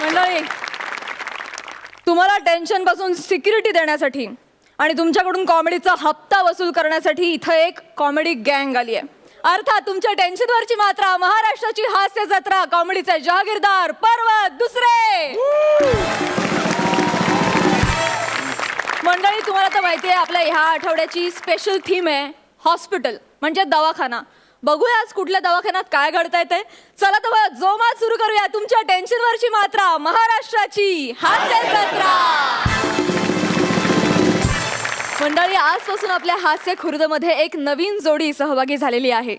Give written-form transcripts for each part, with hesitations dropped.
मंडळी, तुम्हाला टेन्शन पासून सिक्युरिटी देण्यासाठी आणि तुमच्याकडून कॉमेडीचा हप्ता वसूल करण्यासाठी इथं एक कॉमेडी गँग आली आहे. अर्थात तुमच्या टेन्शनवरची मात्रा महाराष्ट्राची हास्य जत्रा कॉमेडीचे जहागीरदार पर्वत दुसरे. मंडळी, तुम्हाला तर माहिती आहे आपल्या ह्या आठवड्याची स्पेशल थीम आहे हॉस्पिटल म्हणजे दवाखाना. बघूया आज कुठल्या दवाखान्यात काय घडतंय ते. चला तर जोमात सुरू करूया तुमच्या टेन्शनवरची मात्रा महाराष्ट्राची हास्य जत्रा. मंडळी, आजपासून आपल्या हास्य खुर्दमध्ये एक नवीन जोडी सहभागी झालेली आहे.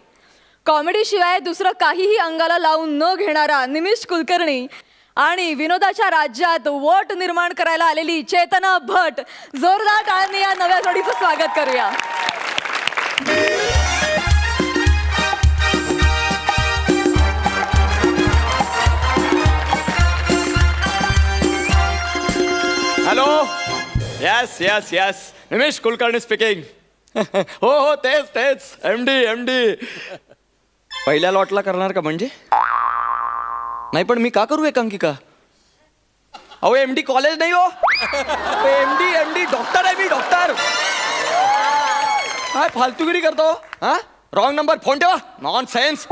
कॉमेडी शिवाय दुसरं काहीही अंगाला लावून न घेणारा निमिष कुलकर्णी आणि विनोदाच्या राज्यात वोट निर्माण करायला आलेली चेतना भट. जोरदार टाळ्यांनी या नव्या जोडीचं स्वागत करूया. हॅलो. यस यस यस निमेश कुलकर्णी स्पीकिंग. हो हो तेच तेच एमडी. पहिल्या लॉटला करणार का म्हणजे? नाही पण मी का करू एकांकिका? अहो एमडी कॉलेज नाही हो. एमडी डॉक्टर आहे मी, डॉक्टर. काय फालतूगिरी करतो? हा रॉंग नंबर. फोन ठेवा. Non sense.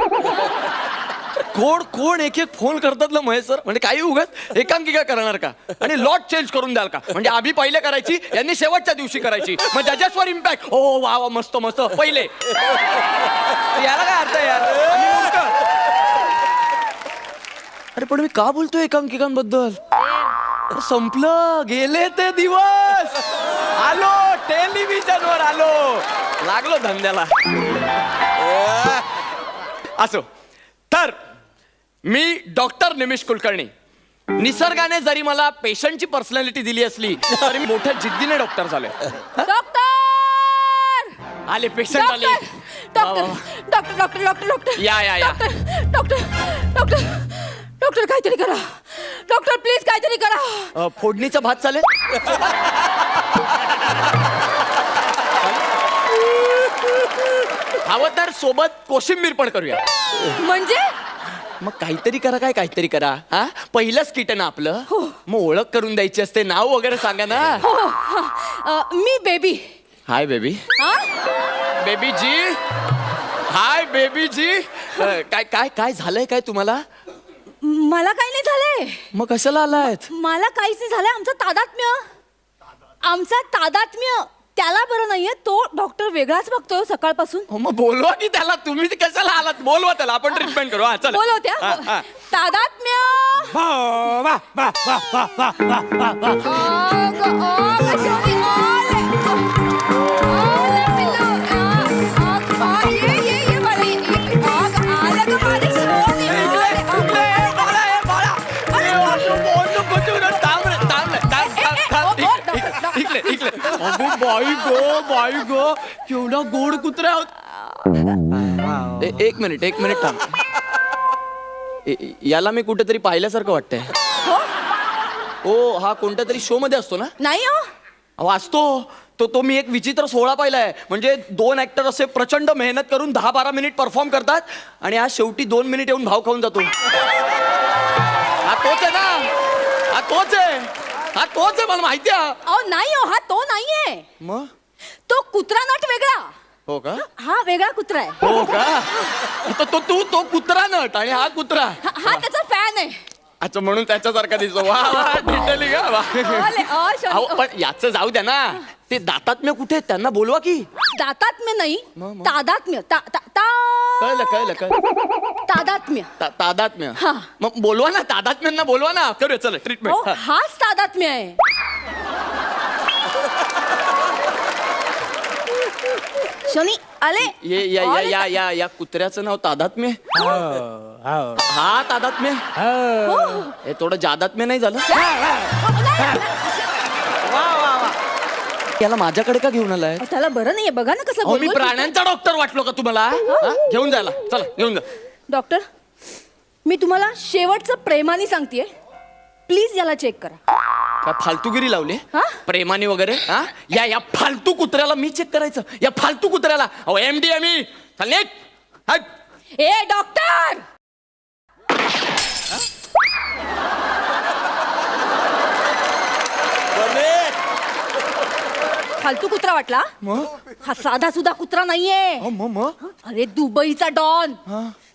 कोण एक फोन करतात ना महेश सर. म्हणजे काही उगाच एकांकिका करणार का? आणि लॉट चेंज करून द्याल का? म्हणजे आम्ही पहिले करायची, यांनी शेवटच्या दिवशी करायची. मग जजेसवर इम्पॅक्ट. हो वा वा मस्त मस्त पहिले. याला काय अर्थ आहे यार? अरे पण मी का बोलतोय एकांकिकांबद्दल? संपलं, गेले ते दिवस. आलो टेलिव्हिजनवर, आलो, लागलो धंद्याला. असो तर मी डॉक्टर निमिष कुलकर्णी. निसर्गाने जरी मला पेशंटची पर्सनॅलिटी दिली असली तरी मी मोठ्या जिद्दीने डॉक्टर झालोय. डॉक्टर आले पेशंट आले. डॉक्टर या डॉक्टर काहीतरी करा. डॉक्टर प्लीज काहीतरी करा. फोडणीचा भात चालेल? हवं तर सोबत कोशिंबीर पण करूया. म्हणजे मग काहीतरी करा. काय काहीतरी करा? हा पहिलंच किट ना आपलं. मग ओळख करून द्यायची असते. नाव वगैरे सांगा ना. मी baby. Hi baby. Baby ji. Hi baby ji. काय काय काय झालंय काय तुम्हाला? मला काही नाही झालंय. मग कशाला आलायत? मला काहीच नाही झालंय. आमचा तादात्म्य त्याला बरं नाहीये. तो डॉक्टर वेगळाच बघतोय सकाळपासून. मग बोलवा की त्याला. तुम्ही कशाला आलात? बोलवा त्याला, आपण ट्रीटमेंट करू. चला बोलवत्या. तादात्म्य. बाई गो केवढा गोड कुत्रा. एक मिनिट थांब. याला मी कुठेतरी पाहिल्यासारखं वाटतंय. ओ हा कोणत्या तरी शो मध्ये असतो ना? नाही हो असतो तो मी एक विचित्र सोहळा पाहिलाय. म्हणजे 2 ऍक्टर असे प्रचंड मेहनत करून 10-12 मिनिट परफॉर्म करतात आणि आज शेवटी 2 मिनिट येऊन भाव खाऊन जातो. हा तोच आहे ना? हा तोच आहे मला माहिती आहे. अहो नाही हो, हा तो नाहीये. मग तो कुत्रा नट वेगळा. हो का? हा वेगळा कुत्रा आहे. हो का? तो कुत्रा नट आणि हा कुत्रा. हा त्याचा फॅन आहे. अच्छा म्हणून त्याच्यासारखा दिसतो. वा डिटेलिंग का वा. पण याचं जाऊ द्या ना. ते दातात्म्य कुठे आहेत? त्यांना बोलवा की. दातात्म्य नाही, तादात्म्य. कळलं तादात्म्य. तादात्म्य. हा. मग बोलवा ना तादात्म्यांना, बोलवा ना. करूया चला ट्रीटमेंट. हाच तादात्म्य आहे. शनी आले. या कुत्र्याचं नाव तादात्म्य. हा तादात्म्य. हे थोडं जादात्म्य नाही झालं? याला माझ्याकडे का घेऊन आलाय? त्याला बरं नाहीये. बघा ना कसं. मी प्राण्यांचा डॉक्टर वाटलो का तुम्हाला? घेऊन जायला चला, घेऊन जा. डॉक्टर मी तुम्हाला शेवटचं प्रेमाने सांगतेय. प्लीज याला चेक करा. काय फालतूगिरी लावली? प्रेमाने वगैरे? या फालतू कुत्र्याला मी चेक करायचं? या फालतू कुत्र्याला? अहो एमडी आहे मी. चल हट. ए डॉक्टर फालतू कुत्रा वाटला? हा साधा सुद्धा कुत्रा नाहीये. मग अरे दुबईचा डॉन.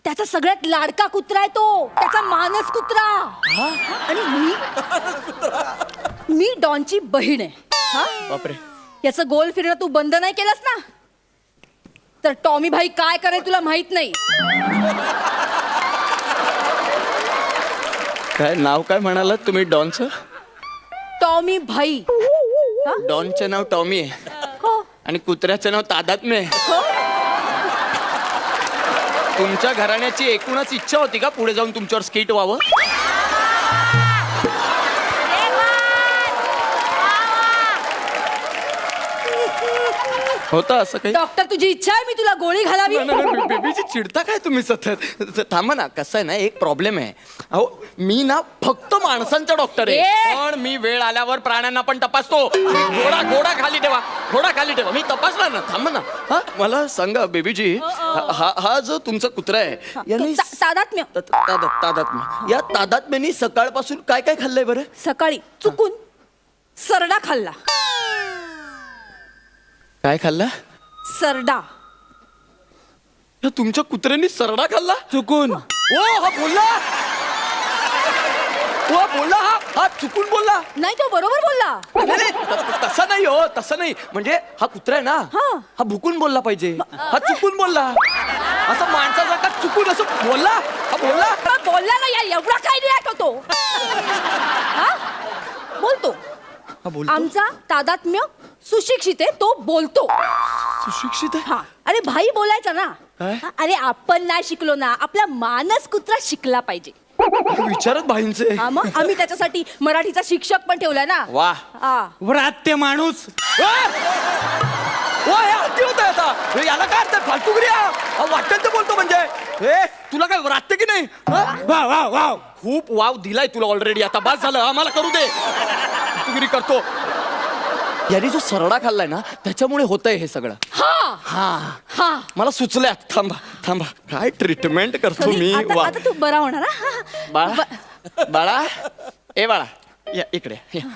त्याचा सगळ्यात लाडका कुत्रा आहे तो. त्याचा मानस कुत्रा. आणि मी डॉनची बहीण आहे. हा? बापरे. याचं गोल फिरणं तू बंद नाही केलंस ना, तर टॉमी भाई काय करेल तुला माहित नाही. काय नाव काय म्हणालात तुम्ही डॉनचं? टॉमी भाई. डॉनचं नाव टॉमी आहे हो आणि कुत्र्याचं नाव तादात्म्य आहे. हो. तुमच्या घराण्याची एकूणच इच्छा होती का पुढे जाऊन तुमच्यावर स्किट व्हावं? होतं असं काही? डॉक्टर तुझी इच्छा आहे मी तुला गोळी घालावी? बेबीची चिडता काय तुम्ही सतत? थांबा ना, कसं आहे ना, एक प्रॉब्लेम आहे. अहो मी ना फक्त माणसांचा डॉक्टर आहे, ए! पण मी वेळ आल्यावर प्राण्यांना पण तपासतो. घोडा घोडा खाली ठेवा, घोडा खाली ठेवा, मी तपासणार ना. थांबा ना. हा मला सांगा बेबीजी, हा जो तुमचा कुत्रा आहे याने तादात्म्य. तादात्म्य, या तादात्म्यानी सकाळपासून काय काय खाल्लंय बरं? सकाळी चुकून सरडा खाल्ला. काय खाल्ला? सरडा. या तुमच्या कुत्र्यानी सरडा खाल्ला चुकून? ओ हा बोलला, ओ बोलला, हा चुकून बोलला. नाही तो बरोबर बोलला. नाही, नाही, तसं नाही हो, तसं नाही. म्हणजे हा कुत्रा आहे ना, हा. हा भुकून बोलला पाहिजे, हा चुकून बोलला. असं माणसाचा का चुकून असं बोलला? हा बोलला. हा बोलला ना यार, एवढा काय रिॲक्ट होतो? हा? बोलतो. हा बोलतो. आमचा तादात्म्य सुशिक्षित आहे, तो बोलतो. सुशिक्षित आहे. हा. अरे भाई बोलायचा ना. काय? हा, अरे आपण नाही शिकलो ना, आपला मानस कुत्रा शिकला पाहिजे. विचारत भाईंचे. हा, मग आम्ही त्याच्यासाठी मराठीचा शिक्षक पण ठेवलाय ना. वा. हा. व्रात्य माणूस. ओ हे अति होत आहे आता. हे याला काय अर्थ? फालतूगिरी वाटतं ते बोलतो म्हणजे. हे तुला काय राहते की नाही? वा वा वा. खूप वाव दिलाय तुला ऑलरेडी, आता बस झालं. आम्हाला करू दे. फालतूगिरी करतो. याने जो सरडा खाल्लाय ना, त्याच्यामुळे होतंय हे सगळं. हा. हा हा. मला सुचलंय. थांबा थांबा, काय ट्रीटमेंट करतो मी. आता वा. आता तू बरा होणार हा? बाळा बाळा, ए बाळा, या इकडे या.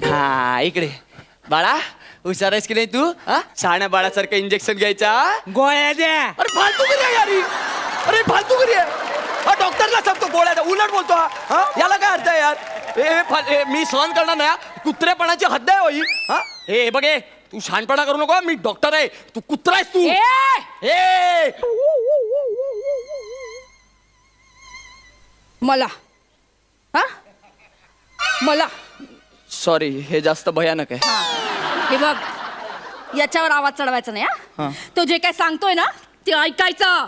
हा इकडे. बाळा हुशार आहेस की नाही तू? हा, शहाण्या बाळासारखं इंजेक्शन घ्यायचा. गोळ्या द्या. अरे फालतूगिरी आहे यारी. अरे फालतूगिरी आहे. हा डॉक्टरला सांगतो गोळ्या, उलट बोलतो हा. हा, याला काय अर्थ आहे यार? मी सहन करणार नाही. कुत्रेपणाची हद्द आहे होई. हा हे बघ, हे तू शहाणपणा करू नको. मी डॉक्टर आहे, तू कुत्रा आहेस तू. ए मला हा मला सॉरी, हे जास्त भयानक आहे. हे बघ, याच्यावर आवाज चढवायचा नाही हा. तो जे काय सांगतोय ना ते ऐकायचं.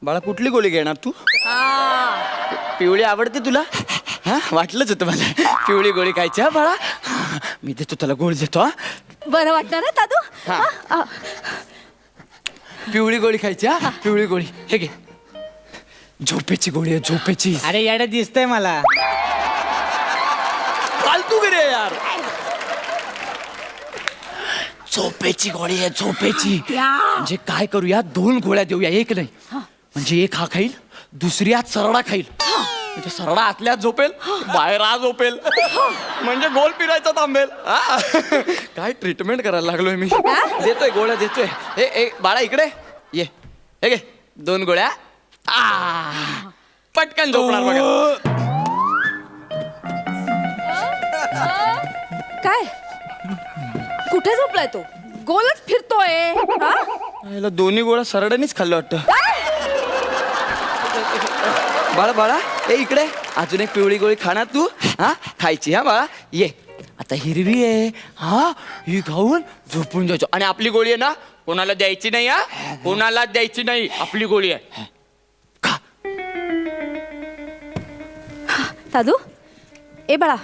बाळा कुठली गोळी घेणार तू? हा. पिवळी आवडते तुला? हा वाटलंच होतं मला. पिवळी गोळी खायची हा बाळा. मी देतो त्याला, गोळी देतो. हा बरं वाटणार ना दादू? हा. हा? पिवळी गोळी खायची. हा पिवळी गोळी हे घे. झोपेची गोळी आहे, झोपेची. अरे याड दिसतंय मला. फालतू गिरी आहे यार. झोपेची गोळी आहे, झोपेची. म्हणजे काय करूया, 2 गोळ्या देऊया, एक नाही. म्हणजे एक हा खाईल, दुसरी आज सरडा खाईल. म्हणजे सरडा आतल्यात झोपेल, बाहेर आज झोपेल. म्हणजे गोल फिरायचा थांबेल. हा. काय ट्रीटमेंट करायला लागलोय मी. देतोय गोळ्या देतोय. हे बाळा इकडे ये. हे घे 2 गोळ्या. पटकन झोपणार बघा. काय कुठे झोपलाय तो? गोलच फिरतोय. हा? याला 2 गोळ्या सरड्यानीच खाल्लं वाटतं. बाळा बाळा ए इकडे, अजून एक पिवळी गोळी खाणार तू. हा खायची हा बाळा. ये आता हिरवी आहे. हा ही खाऊन झोपून जायचो. आणि आपली गोळी आहे ना, कोणाला द्यायची नाही. हा कोणाला द्यायची नाही, आपली गोळी आहे. खा. दादू ए बाळा,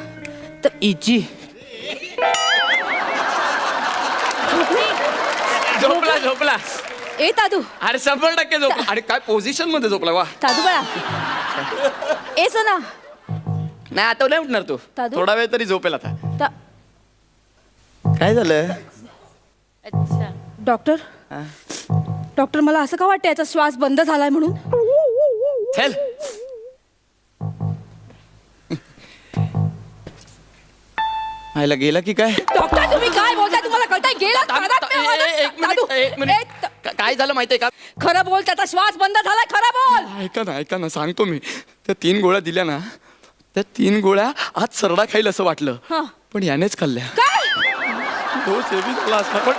इची झोपला झोपला. ए दादू. अरे 100% झोपला. आणि काय पोझिशन मध्ये झोपला. वा. दादू बाळा. ए सोना. नाही आता नाही उठणार तू. दादू? थोडा वेळ तरी झोपेल आता. दा- काय झालं? डॉक्टर डॉक्टर मला असं का वाटतं याचा श्वास बंद झालाय म्हणून? चल. आयला गेला की काय डॉक्टर तुम्ही काय बोलताय तुम्हाला कळतंय गेला एक मिनिट काय झालं माहितीये का खरं बोल त्याचा श्वास बंद झालाय खरं बोल ऐका ना सांगतो मी त्या 3 गोळ्या दिल्या ना त्या 3 गोळ्या आज सरडा खाईल असं वाटलं हा. पण यानेच खाल्ल्या काय तो सेवी झाला असता पण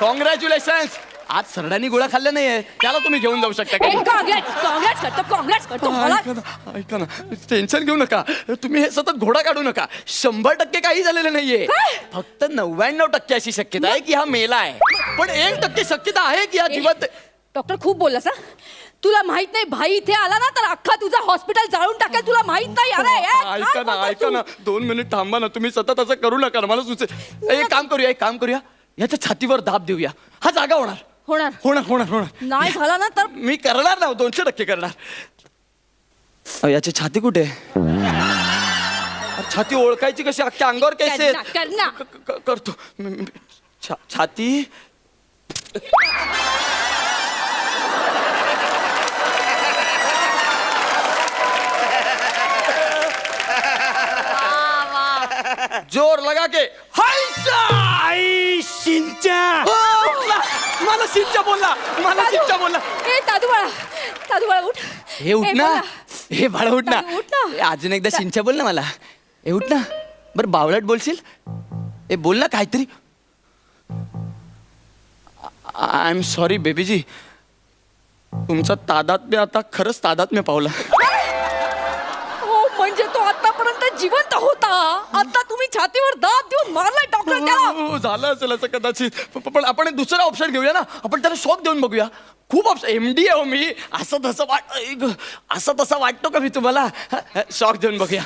कॉंग्रॅच्युलेशन्स आज सरड्यानी गोळ्या खाल्ल्या नाहीये त्याला तुम्ही घेऊन जाऊ शकता का काँग्रेस करतो मला ऐका ना टेन्शन घेऊ नका तुम्ही हे सतत घोडा काढू नका 100% काही झालेलं नाहीये फक्त 99% अशी शक्यता आहे की हा मेला आहे पण 1% शक्यता आहे की हा जिवंत आहे. डॉक्टर खूप बोललास हा तुला माहित नाही भाई इथे आला ना तर अख्खा तुझा हॉस्पिटल जाळून टाकेल तुला माहित नाही अरे ऐका ना 2 मिनिट थांबा ना तुम्ही सतत असं करू नका ना मला सुचेल एक काम करूया याच्या छातीवर दाब देऊया हा जागा होणार होणार नाही झाला ना तर मी करणार ना 200% करणार याची छाती कुठे आहे? अरे छाती ओळखायची कशी अख्ख्या अंगावर कैसे कर ना. करतो छाती जोर लगा के आई शिंच्या मला सिंचा बोलला ए दादू बाळा उठ हे उठ ए, ना बोला. हे बाळा उठ ना उठ ना. ए, अजून एकदा सिंचा बोल ना मला हे उठ ना बरं बावळट बोलशील ए बोल ना काहीतरी आय एम सॉरी बेबीजी तुमचा तादात्म्य आता खरंच तादात्म्य पावला हो म्हणजे तो आतापर्यंत जिवंत होता आता तुम्ही छातीवर दाब देऊन मारलाय डॉक्टर त्याला हो, झालं असेल असं कदाचित पण आपण एक दुसरा ऑप्शन घेऊया ना आपण त्याला शॉक देऊन बघूया खूप ऑप्शन MD आहे हो मी असं तसं वाटतो का मी तुम्हाला शॉक देऊन बघूया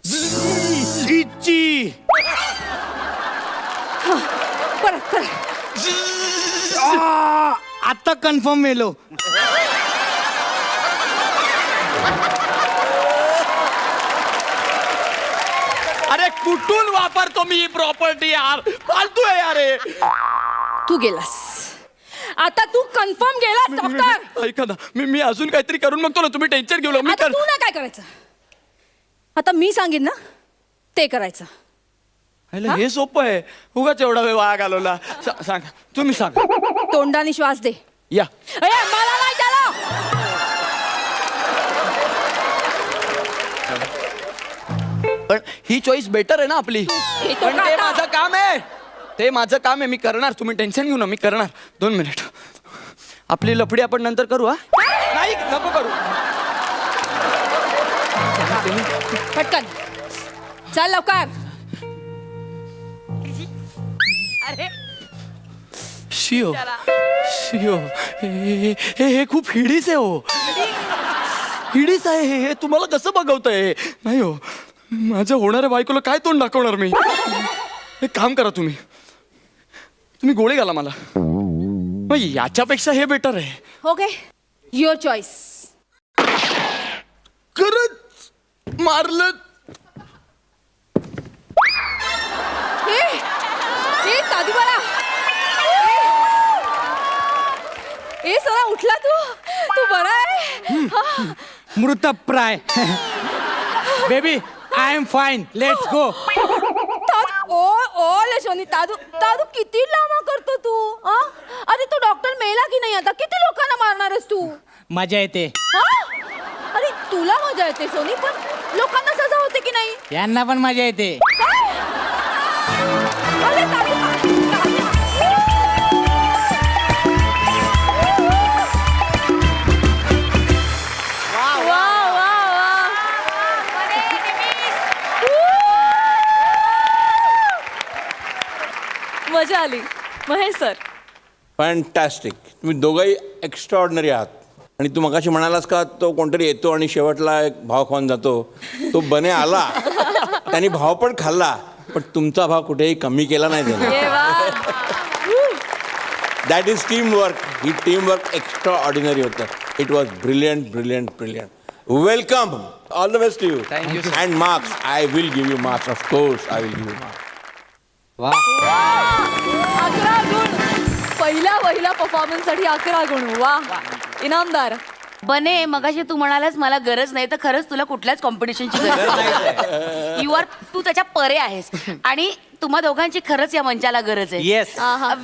शिची परत आता कन्फर्म मेलो अरे कुठून वापरतो मी ही प्रॉपर्टी यार फालतू आहे यार हे. तू गेलास आता तू कन्फर्म गेलास डॉक्टर ऐका ना मी अजून काहीतरी करून बघतो ना तुम्ही टेन्शन घेऊ नका मी आता तू ना काय करायचं आता मी सांगेन ना ते करायचं अरे, हे सोपं आहे उगाच एवढा वेळ वाया घालवला सांग तुम्ही सांग तोंडाने श्वास दे या ए, मला नाही त्याला पण ही चॉईस बेटर आहे ना आपली हे तो पण ते काटा. माझं काम आहे मी करणार तुम्ही टेन्शन घेऊ ना मी करणार 2 मिनिट आपली लफडी आपण नंतर करू हा नाही नको करू पटकन चल लवकर अरे शिओ हे खूप हिडीस आहे हो हिडीस आहे हे तुम्हाला कसं बघवतंय नाही हो माझ्या होणाऱ्या बायकोला काय तोंड दाखवणार मी एक काम करा तुम्ही गोळी घाला मला मग याच्यापेक्षा हे बेटर आहे ओके युअर चॉईस खरंच मारलं ए दादू बाळा ए सरा उठला तू बरा आहे मृतप्राय baby I am fine let's go ओ लेशोनी दादू किती लांब करतो तू आ? अरे तू डॉक्टर मेला की नाही आता किती लोकांना मारणारस तू मजा येते आ? अरे तुला मजा येते सोनी पण लोकांना सजा होते की नाही यांना पण मजा येते अरे दादू मजा आली महेश सर फॅन्टॅस्टिक तुम्ही दोघंही एक्स्ट्रा ऑर्डिनरी आहात आणि तू मगाशी म्हणालास का तो कोणतरी येतो आणि शेवटला एक भाव खाऊन जातो तो बने आला त्यांनी भाव पण खाल्ला पण तुमचा भाव कुठेही कमी केला नाही त्याने दॅट इज टीम वर्क ही टीम वर्क एक्स्ट्रा ऑर्डिनरी होतं it was brilliant welcome all the best you Thank you, sir. And marks I will give you marks of course I will give you marks 11 गुण पहिल्या performance साठी 11 गुण वा इनामदार बने मगाशी तू म्हणालास मला गरज नाही तर खरंच तुला कुठल्याच कॉम्पिटिशनची गरज नाही तू त्याच्या परे आहेस आणि तुम्हा दोघांची खरंच या मंचाला गरज आहे Yes.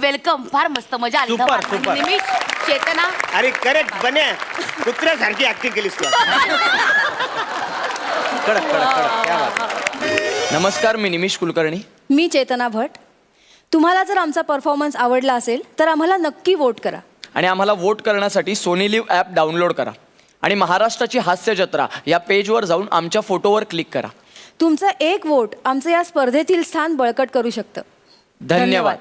वेलकम फार मस्त मजा आली Super, super. निमिष चेतना अरे करेक्ट बने कुत्र्यासारखी ऍक्टिंग केलीस तू नमस्कार, मी निमिष कुलकर्णी. मी चेतना भट. तुम्हाला जर आमचा परफॉर्मन्स आवडला असेल तर आम्हाला नक्की वोट करा. आणि आम्हाला वोट करण्यासाठी सोनी लिव्ह ॲप डाउनलोड करा आणि महाराष्ट्राची हास्य जत्रा या पेजवर जाऊन आमच्या फोटोवर क्लिक करा. तुमचं एक वोट आमचं या स्पर्धेतील स्थान बळकट करू शकतं. धन्यवाद.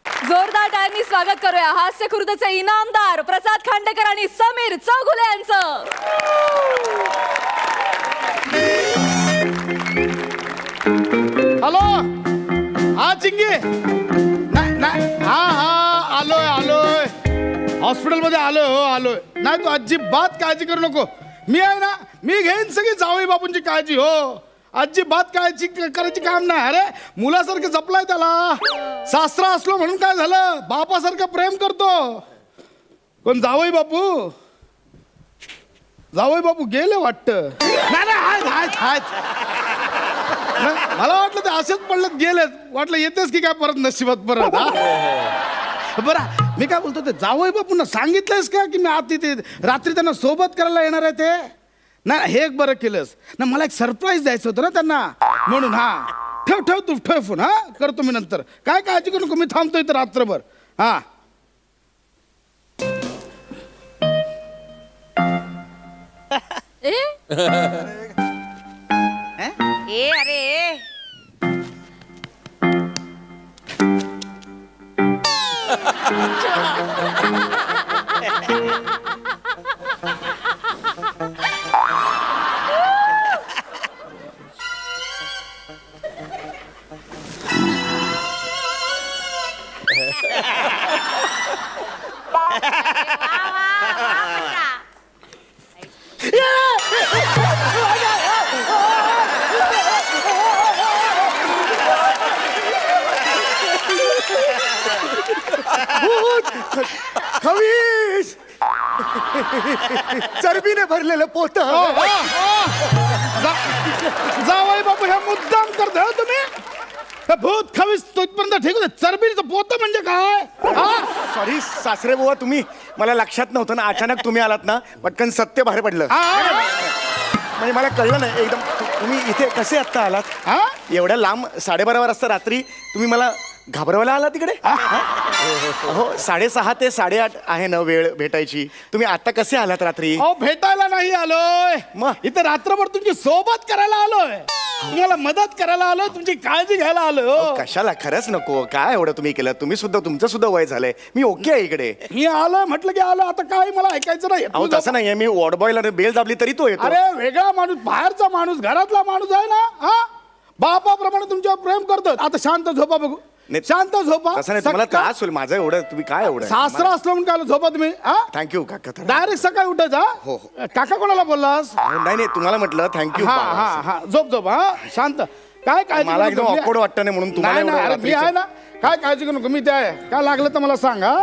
जोरदार टाळ्यांनी स्वागत करूया हास्य खुर्दचे इनामदार प्रसाद खांडेकर आणि समीर चौगुले यांचं. हॅलो हा चिंगी नाही हा हा आलोय हॉस्पिटलमध्ये आलोय नाही तू अजिबात काळजी करू नको. मी आहे ना, मी घेईन सगळी जावई बापूंची काळजी. हो, अजिबात काळजी करायची काम नाही. अरे मुलासारखं जपलाय त्याला. सासरा असलो म्हणून काय झालं, बापासारखं प्रेम करतो. कोण जावई बापू गेले वाटतं. नाही आहेत. नाही, मला वाटलं ते असेच पडलेत गेलेत. वाटलं येतेस की काय परत नशिबात परत. बरं मी काय बोलतो, ते जावई बापूंना सांगितलंयस का की मी आती ते रात्री त्यांना सोबत करायला येणार आहे ते? नाही हे एक बरं केलंस ना. मला एक सरप्राईज द्यायचं होतं ना त्यांना म्हणून. हा ठेव तू फोन. हा करतो मी नंतर. काय काळजी करू नको, मी थांबतो इथं रात्रभर. हा अरे खवीस चरबीने भरलेलं पोत. जावई बापू ह्या मुद्दाम करता हो तुम्ही. हे भूत खवीस तोपर्यंत ठीक होते. चरबीचं पोत म्हणजे काय? सॉरी सासरे बुवा, तुम्ही मला लक्षात नव्हतं ना. अचानक तुम्ही आलात ना, पटकन सत्य बाहेर पडलं. म्हणजे मला कळलं नाही एकदम. तुम्ही इथे कसे आत्ता आलात? एवढ्या लांब 12:30 वाजता रात्री तुम्ही मला घाबरवायला आला तिकडे? हो 6:30 ते 8:30 आहे ना वेळ भेटायची. तुम्ही आता कसे आलात रात्री? अहो भेटायला नाही आलोय, मग? इथं रात्रभर तुमची सोबत करायला आलोय. तुम्हाला मदत करायला आलोय, तुमची काळजी घ्यायला आलोय. कशाला, खरंच नको. काय एवढं तुम्ही केलं? तुमचं सुद्धा वय झालंय. मी ओके आहे इकडे. मी आलोय म्हटलं की आलो. आता काय मला ऐकायचं नाही. अहो तसं नाहीये, मी वॉर्ड बॉयला बेल दाबली तरी तो येतो. अरे वेगळा माणूस, बाहेरचा माणूस, घरातला माणूस आहे ना. हा बापाप्रमाणे तुमच्यावर प्रेम करतो. आता शांत झोपा बघू. शांत झोपा. तसं नाही, तुम्हाला त्रास होईल माझा एवढं. तुम्ही काय एवढं सासरा असलो म्हणून काय झोपा तुम्ही. थँक्यू काका. डायरेक्ट सकाळी उठायचा. हो, काका कोणाला बोललास? नाही तुम्हाला म्हटलं थँक्यू. हा झोप. हा शांत. काय काळजी मला करू एकदम नको. awkward वाटतं नाही म्हणून तुम्हाला नाही, एवढं अरे, मी आहे ना. काय काळजी करू नको, मी ते आहे. काय लागलं तर मला सांगा.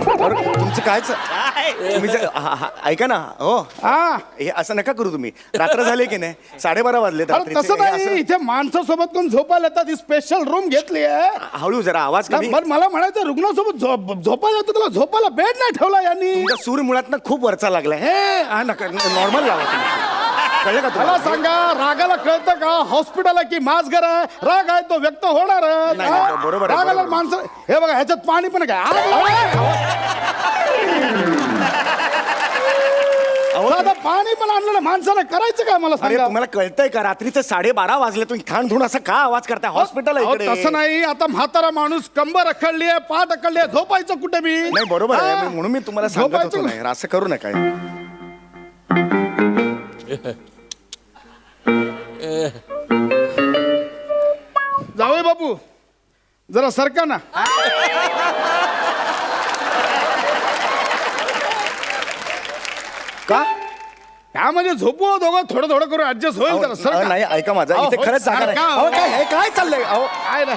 तुमचं काय तुम्ही ऐका ना. हो हा हे असं नका करू तुम्ही. रात्र झाले की नाही, 12:30 वाजले. अरे तसं नाही, इथे माणसासोबत कोण झोपायला येतात. ही स्पेशल रूम घेतली आहे. हळू जरा आवाज कमी. बरं मला म्हणायचं, रुग्णासोबत झोपायला येतो, तुला झोपायला बेड नाही ठेवला यांनी. तुमचा सूर मुळात ना खूप वरचा लागलाय. हे हा नका, नॉर्मल लावा तुम्ही. कळलं का मला तुम्हाला? सांगा, रागाला कळतं का हॉस्पिटल आहे की माझ घर आहे? राग आहे तो व्यक्त होणार. नाही, बरोबर आहे, रागाला बरोबर. माणसं हे बघा, ह्याच्यात पाणी पण काय. साधं पाणी पण आणलं ना माणसाला, करायचं काय मला अरे सांगा. तुम्हाला कळतंय का? रात्रीचे 12:30 वाजले, तुम्ही खाण धुण असा का आवाज करताय? हॉस्पिटल आहे अहो, इकडे. तसं नाही. आता म्हातारा माणूस, कंबर अखडली आहे, पाठ अखडली आहे, झोपायचं कुठे मी? नाही बरोबर आहे. हा? म्हणून मी तुम्हाला सांगत होतो झोपायचं नाही, असं करू नका. जावई बापू जरा सरका ना. का? काय म्हणजे झोपू दोघं थोडं थोडं करू ऍडजस्ट होईल जरा, सर अहो, का? नाही ऐका माझं अहो, इथे होय, खरंच जागा नाही. सारखा, अहो, काय हे काय चाललंय अहो काय नाही.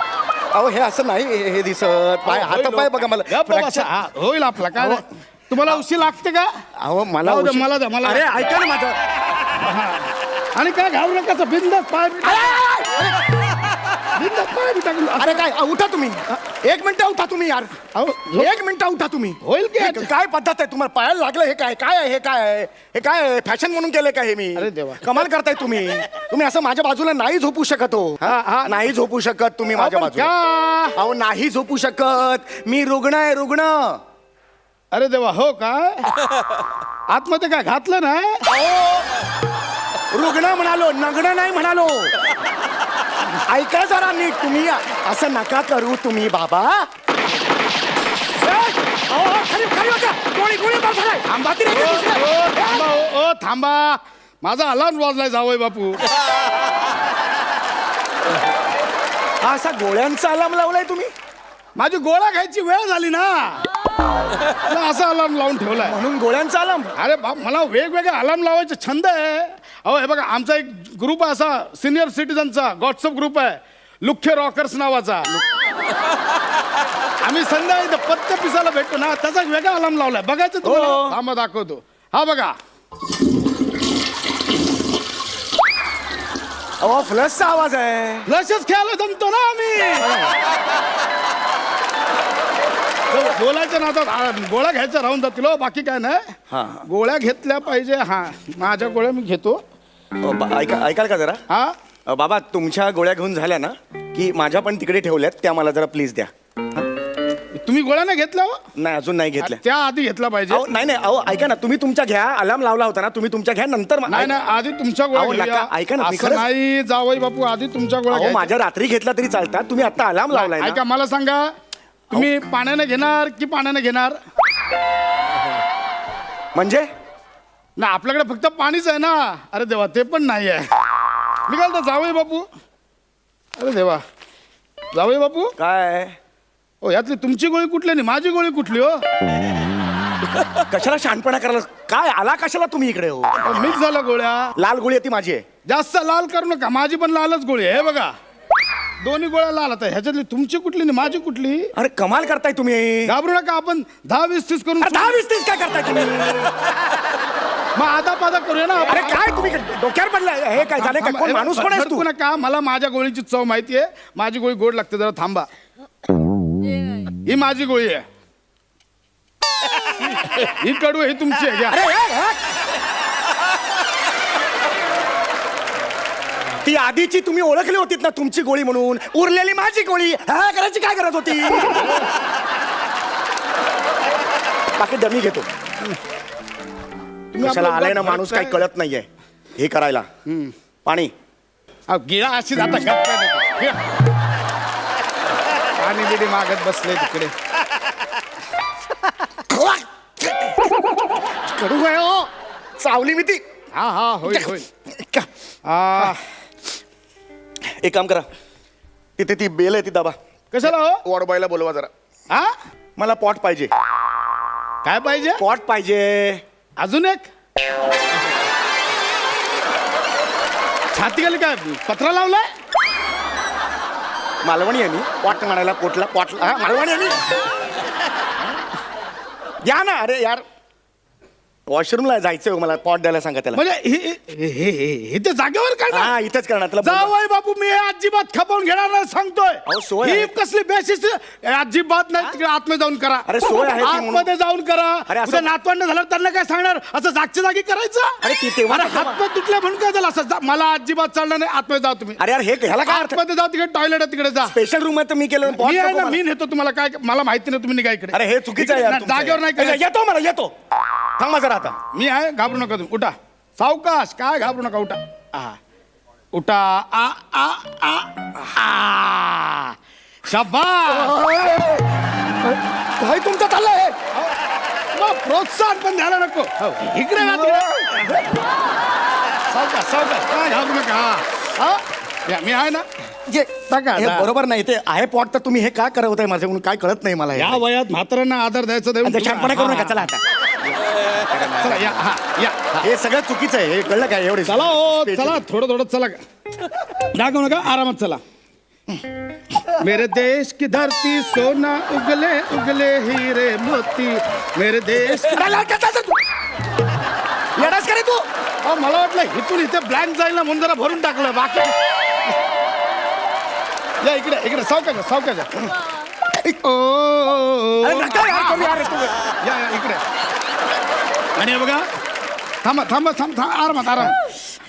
अहो हे असं नाही हे दिसत पाय हात पाय बघा मला गप्प बसा. fracture- हा, होईल आपला काय अहो. नाही. तुम्हाला उशी लागते का अहो मला जाऊ दे, उशी- मला द्या, मला अरे द्या. ऐका ना माझं आणि काय घाबरू नका बिंदास पाय बिंदास पाय बी टाकून अरे काय उठा तुम्ही एक मिनिट उठा तुम्ही यार अहो, एक मिनिट उठा तुम्ही होईल की? हे काय पद्धत आहे तुम्हाला पायाला लागलं हे काय काय आहे हे काय आहे हे काय आहे फॅशन म्हणून केलं का हे मी अरे देवा. कमाल करताय तुम्ही असं माझ्या बाजूला नाही झोपू शकत हो हा. नाही झोपू शकत तुम्ही माझ्या आपण बाजूला का? अहो नाही झोपू शकत मी रुग्ण आहे रुग्ण अरे देवा हो काय आतमध्ये काय घातलं ना रुग्ण म्हणालो नग्न नाही म्हणालो ऐका जरा नीट तुम्ही असं नका करू तुम्ही बाबा गोळी गोळी मार झालाय. बाकी नाही काही दुसरं. थांबा ओ थांबा माझा अलार्म वाजलाय जावय बापू हा असा गोळ्यांचा अलार्म लावलाय तुम्ही माझी गोळ्या घ्यायची वेळ झाली ना मला असा अलार्म लावून ठेवलाय म्हणून गोळ्यांचा अलार्म अरे बाप मला वेगवेगळे अलार्म लावायचे छंद आहे अहो हे बघा आमचा एक ग्रुप आहे असा सिनियर सिटीजनचा व्हॉट्सअप ग्रुप आहे लुख्खे रॉकर्स नावाचा आम्ही संध्याकाळी पत्ते पिसाला भेटतो ना त्याचा एक वेगळा अलार्म लावलाय बघायचं तुम्हाला थांबा दाखवतो हा बघा अहो फ्लशचा आवाज आहे लसच खेळायला जमतो ना आम्ही बोलायच्या नादात गोळ्या घ्यायच्या राहून जातील हो, बाकी काय नाही हा. गोळ्या घेतल्या पाहिजे हा माझ्या गोळ्या मी घेतो ऐकाल का जरा हा बाबा तुमच्या गोळ्या घेऊन झाल्या ना की माझ्या पण तिकडे ठेवल्यात त्या मला जरा प्लीज द्या तुम्ही गोळ्या नाही घेतल्या हो? नाही अजून नाही घेतल्या त्या आधी घेतला पाहिजे अहो नाही अहो ऐका ना तुम्ही तुमच्या घ्या अलार्म लावला होता ना तुम्ही तुमच्या घ्या नंतर नाही नाही आधी तुमच्या अहो, गोळ्या नका. घेऊया. ऐका ना, मी असं खरंच- नाही जावई बापू आधी तुमच्या गोळ्या अहो घ्यायच्या. माझ्या रात्री घेतला तरी चालतात तुम्ही आता अलार्म लावलाय ना. ऐका मला सांगा तुम्ही पाण्याने घेणार की पाण्याने घेणार म्हणजे ना आपल्याकडे फक्त पाणीच आहे ना अरे देवा ते पण नाही आहे मी काय म्हणतो जावई बापू अरे देवा जावई बापू काय हो यातली तुमची गोळी कुठली आणि माझी गोळी कुठली हो कशाला शहाणपणा करायला काय आला कशाला तुम्ही इकडे हो मिक्स झाल्या गोळ्या लाल गोळी आहे ती माझी आहे जास्त लाल करू नका माझी पण लालच गोळी आहे हे बघा दोन्ही गोळ्या लाल आता ह्याच्यातली तुमची कुठली आणि माझी कुठली अरे कमाल करताय तुम्ही घाबरू नका आपण 10-20-30 करून 10-20 काय करताय तुम्ही मग आधा पादा करूया ना अरे काय तुम्ही डोक्यावर पडलाय हे काय झालं काय कोण माणूस कोण आहेस तू भडकू नका मला माझ्या गोळीची चव माहिती आहे माझी गोळी गोड लागते जरा थांबा ही माझी गोळी आहे ही कडू ही तुमची आहे घ्या अरे ती आधीची तुम्ही ओळखली होतीत ना तुमची गोळी म्हणून उरलेली माझी गोळी हा करायची काय करत होती बाकी डमी घेतो तुम्ही कशाला आपलं आलाय ना उगाच माणूस काही भडकताय. कळत नाहीये हे करायला पाणी अहो, गिळा अशी जाता गप्प आहे नको. गिळा. पाणी बिडी मागत बसले तिकडे कडू आहे हो चावली मी ती हा हा होईल होईल आ, एक काम करा तिथे ती बेल आहे ती दाबा कशाला हो वॉर्ड बॉयला बोलवा जरा हा मला पॉट पाहिजे काय पाहिजे पॉट पाहिजे अजून एक छाती खाली काय पत्रा लावलाय मालवणी आहे मी पॉट म्हणायला पोटला पॉट हा मालवणी आहे मी या ना अरे यार वॉशरूमला जायचं मला पॉट द्यायला सांगा त्याला म्हणजे हे ते जागेवर काय हा इथेच करणार त्याला बोलवा. जावई बापू मी हे अजिबात खपवून घेणार नाही सांगतोय अहो, सोय ही आहे. कसली बेसिस अजिबात नाही तिकडे आतमध्ये जाऊन करा अरे, सोय आहे ती म्हणून. आतमध्ये जाऊन करा अरे, असं- उद्या नातवंड झालं त्यांना काय सांगणार असं जागच्या जागी करायचं अरे, ती तेव्हा अरे, नका. हातपाय तुटले म्हणून काय झालं असं मला अजिबात चालणार नाही आतमध्ये जाऊ तुम्ही अरे यार हे ह्याला काय अर्थ आतमध्ये जाऊ तिकडे टॉयलेट आहे तिकडे जा स्पेशल रूम आहे तर मी केलं pot मी आहे नको ना मला. मी नेतो तुम्हाला काय मला माहिती नाही तुम्ही निघा इकडे अरे हे चुकीचं आहे यार इकडे तुमचं. जागेवर नाही अरे, करायचं. येतो मला येतो थांबा जरा आता मी आहे घाबरू नका तुम्ही उठा सावकाश काय घाबरू नका उठा उठा आ आ आ आ शाबास काय तुमचं चाललंय मग प्रोत्साहन पण द्यायला नको इकडे या तिकडे. सावकाश सावकाश काय घाबरू नका हा या, मी आहे ना जे टाका, हे टाका. बरोबर नाही ते आहे पॉट तर तुम्ही हे काय करत आहे माझ्याकडून काय कळत नाही मला हे. या वयात म्हाताऱ्यांना आदर द्यायचं देऊन आता शहाणपणा करू नका हा, चला आता चला या हा या हे सगळं चुकीचं आहे हे कळलं काय एवढे चला हो चला थोडं चला दाखव नका आरामात चला मेरे देश की धरती सोना उगले उगले हीरे मोती मेरे देश येडास का रे तू अहो, मला वाटलं इथून इथे ब्लँक जाईल ना म्हणून जरा भरून टाकलं बाकी या इकडे सावकाच्या अरे नका यार करू यार तू या इकडे आणि हे बघा थांबा आरामात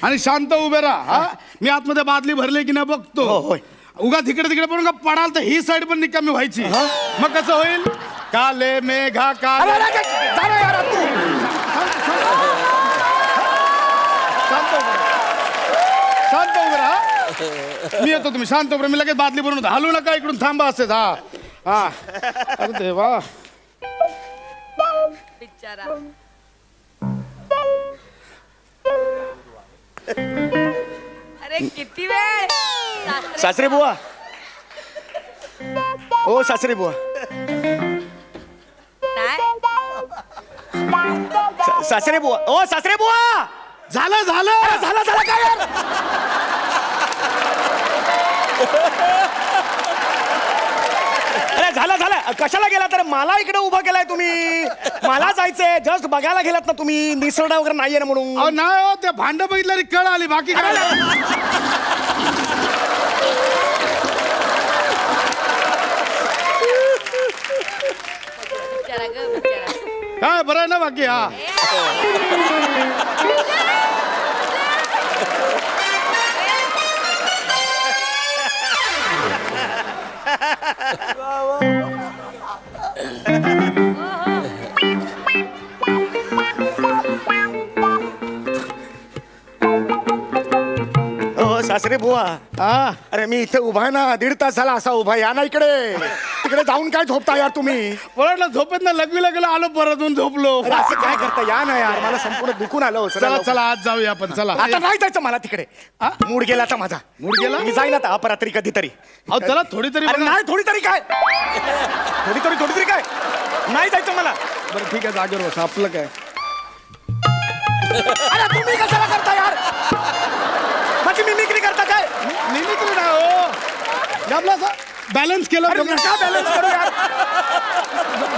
आणि शांत उभे राहा हा मी आतमध्ये बादली भरले की नाही बघतो हो, होय. उगा तिकडे पडून का पडाल तर ही साईड पण निकामी व्हायची मग कसं होईल काले मेघा अरे, काले अरे, अरे, जा ना यार तू शांत उभे राहा मी येतो तुम्ही शांत उभे मी लगेच बादली भरून होतो. हलू नका इकडून थांबा असेच हा हा अरे देवा अरे किती वेळ सासरे बुवा ओ सासरे बुवा सासरे बुवा ओ सासरे बुवा झालं झाला काय यार अरे झाला कशाला गेला तर मला इकडे उभा केलाय तुम्ही मला जायचंय जस्ट बघायला गेलात ना तुम्ही निसरडा वगैरे नाहीये ना म्हणून अहो नाही हो ते भांड बघितलं कळ आली बाकी काय काय बरं आहे ना बाकी हा ओ सासरे बुवा हा अरे मी इथे उभा आहे ना 1.5 तास झाला असा उभा या ना इकडे तिकडे जाऊन काय झोपता यार तुम्ही परत झोपेत ना लग्वीला गेलो आलो परतून झोपलो अरे असं काय करता या ना यार मला संपूर्ण दुखून आलं चला आज जाऊया आपण चला आता नाही जायचं मला तिकडे हा? मूड गेला आता माझा मूड गेला? मी जाईन आता अपरात्री कधीतरी अहो चला थोडी तरी अरे बघा. नाही थोडी तरी काय थोडी तरी काय नाही जायचं मला बरं ठीक आहे जागेवर बसा आपलं काय अरे तुम्ही कशाला करता यार माझी मिमिक्री करता काय निमित्त ना हो आपला असं बॅलन्स केलं अरे बघा. नका बॅलन्स करू यार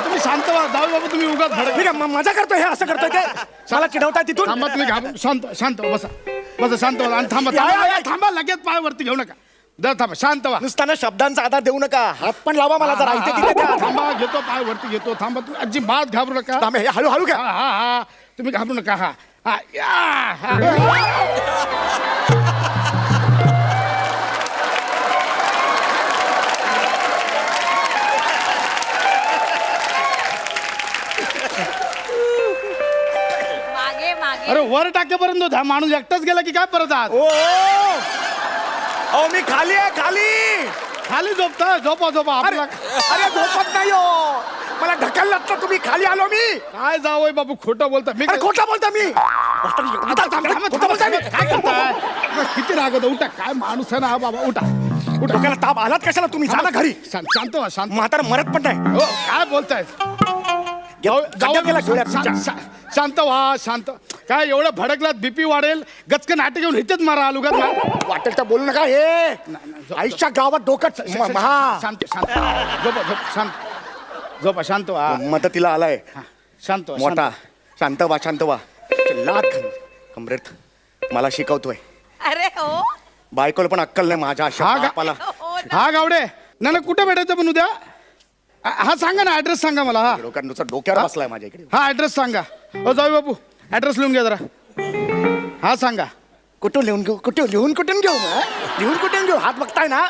तुम्ही शांत व्हा जाऊ बाबा तुम्ही उगाच भडक मी काय मजा करतोय हे असं करतोय काय मला चिडवताय तिथून थांबा तुम्ही घाबरून शांत व्हा, बसा शांत व्हा आणि थांबा या. थांबा लगेच पाय वरती घेऊ नका जरा थांबा शांत व्हा नुसताना शब्दांचा आधार देऊ नका हात पण लावा मला जरा इथे तिथे द्या. थांबा घेतो पाय वरती घेतो थांबा तुम्ही अजिबात घाबरू नका थांबा, हे हळू घ्या हा तुम्ही घाबरू नका हा या. मागे अरे वर टाकेपर्यंत होता माणूस एकटाच गेला की काय परत आहात ओ मी खाली आहे खाली खाली झोपता झोपा अरे आपला अरे झोपत नाही हो मला ढकललात ना तुम्ही खाली आलो मी काय जावय बाबू खोटं बोलता मी अरे खोटं बोलता मी आता खोटं बोलताय मी. काय करताय किती राग होता उठा काय माणूस आहे ना हा बाबा उठा डोक्याला ताप आलात कशाला तुम्ही जा ना घरी शांत व्हा शांत म्हातारा मरत पण नाही हो काय बोलताय खड्ड्यात गेला डोळ्यात तुमच्या. शांत व्हा शांत काय एवढं भडकलात बीपी वाढेल गचकन नाटे घेऊन इथेच मारा आलू का वाटेल तर बोलू नका हे आईच्या गावात डोकं महा शांत झोपा शांत व्हा मदतीला आलाय शांत व्हा मोठा शांत व्हा लात घाल कमरेत मला शिकवतोय अरे हो बायकोला पण अक्कल नाही माझ्या अशा हा बापाला हा गावडे ना कुठे भेटायचं पण उद्या हा सांगा ना ऍड्रेस सांगा मला हा डोक्यानुसार डोक्यावर बसलाय माझ्या इकडे हा ऍड्रेस सांगा हो जाऊ बापू ऍड्रेस लिहून घ्या जरा हा सांगा कुठून लिहून घेऊ लिहून कुठून घेऊ हात बघताय ना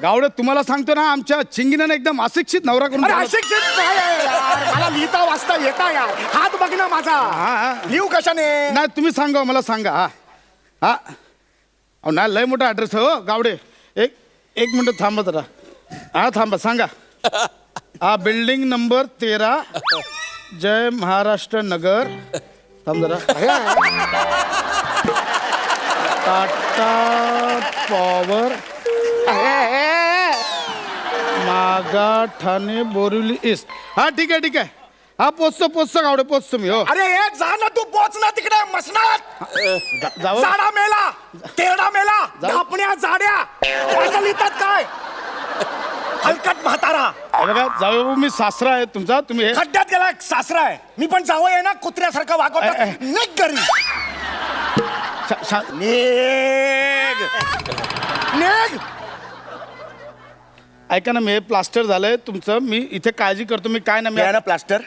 गावडे तुम्हाला सांगतो ना आमच्या चिंगिनाने एकदम अशिक्षित नवरा करून अरे ठेवला. अशिक्षित काय आहे यार? मला लिहिता वाचता येता यार हात बघ ना माझा हा. लिहू कशाने नाही तुम्ही सांगा मला सांगा हा अहो नाही लय मोठा ऍड्रेस हो गावडे एक मिनिट थांबा जरा हा थांबा सांगा हा बिल्डिंग नंबर 13 जय महाराष्ट्र नगर थांब जरा टाटा पॉवर मागा ठाणे बोरिवली ईस्ट हा ठीक आहे हा पोचतो गावडे पोचतो मी हो अरे हे जा ना तू पोच ना तिकडे मसनात जावं जाडा मेला तेरडा मेला धापण्या जाड्या असं लिहितात काय हलकट म्हातारा हे बघा जावई बाबू मी सासरा आहे तुमचा तुम्ही हे खड्ड्यात गेला एक सासरा आहे मी पण जावं आहे ना कुत्र्यासारखं वागवतात निघ घरी निघ निघ ऐका ना मी हे प्लास्टर झालंय तुमचं मी इथे काळजी करतो मी काय ना मी मी आहे ना प्लास्टर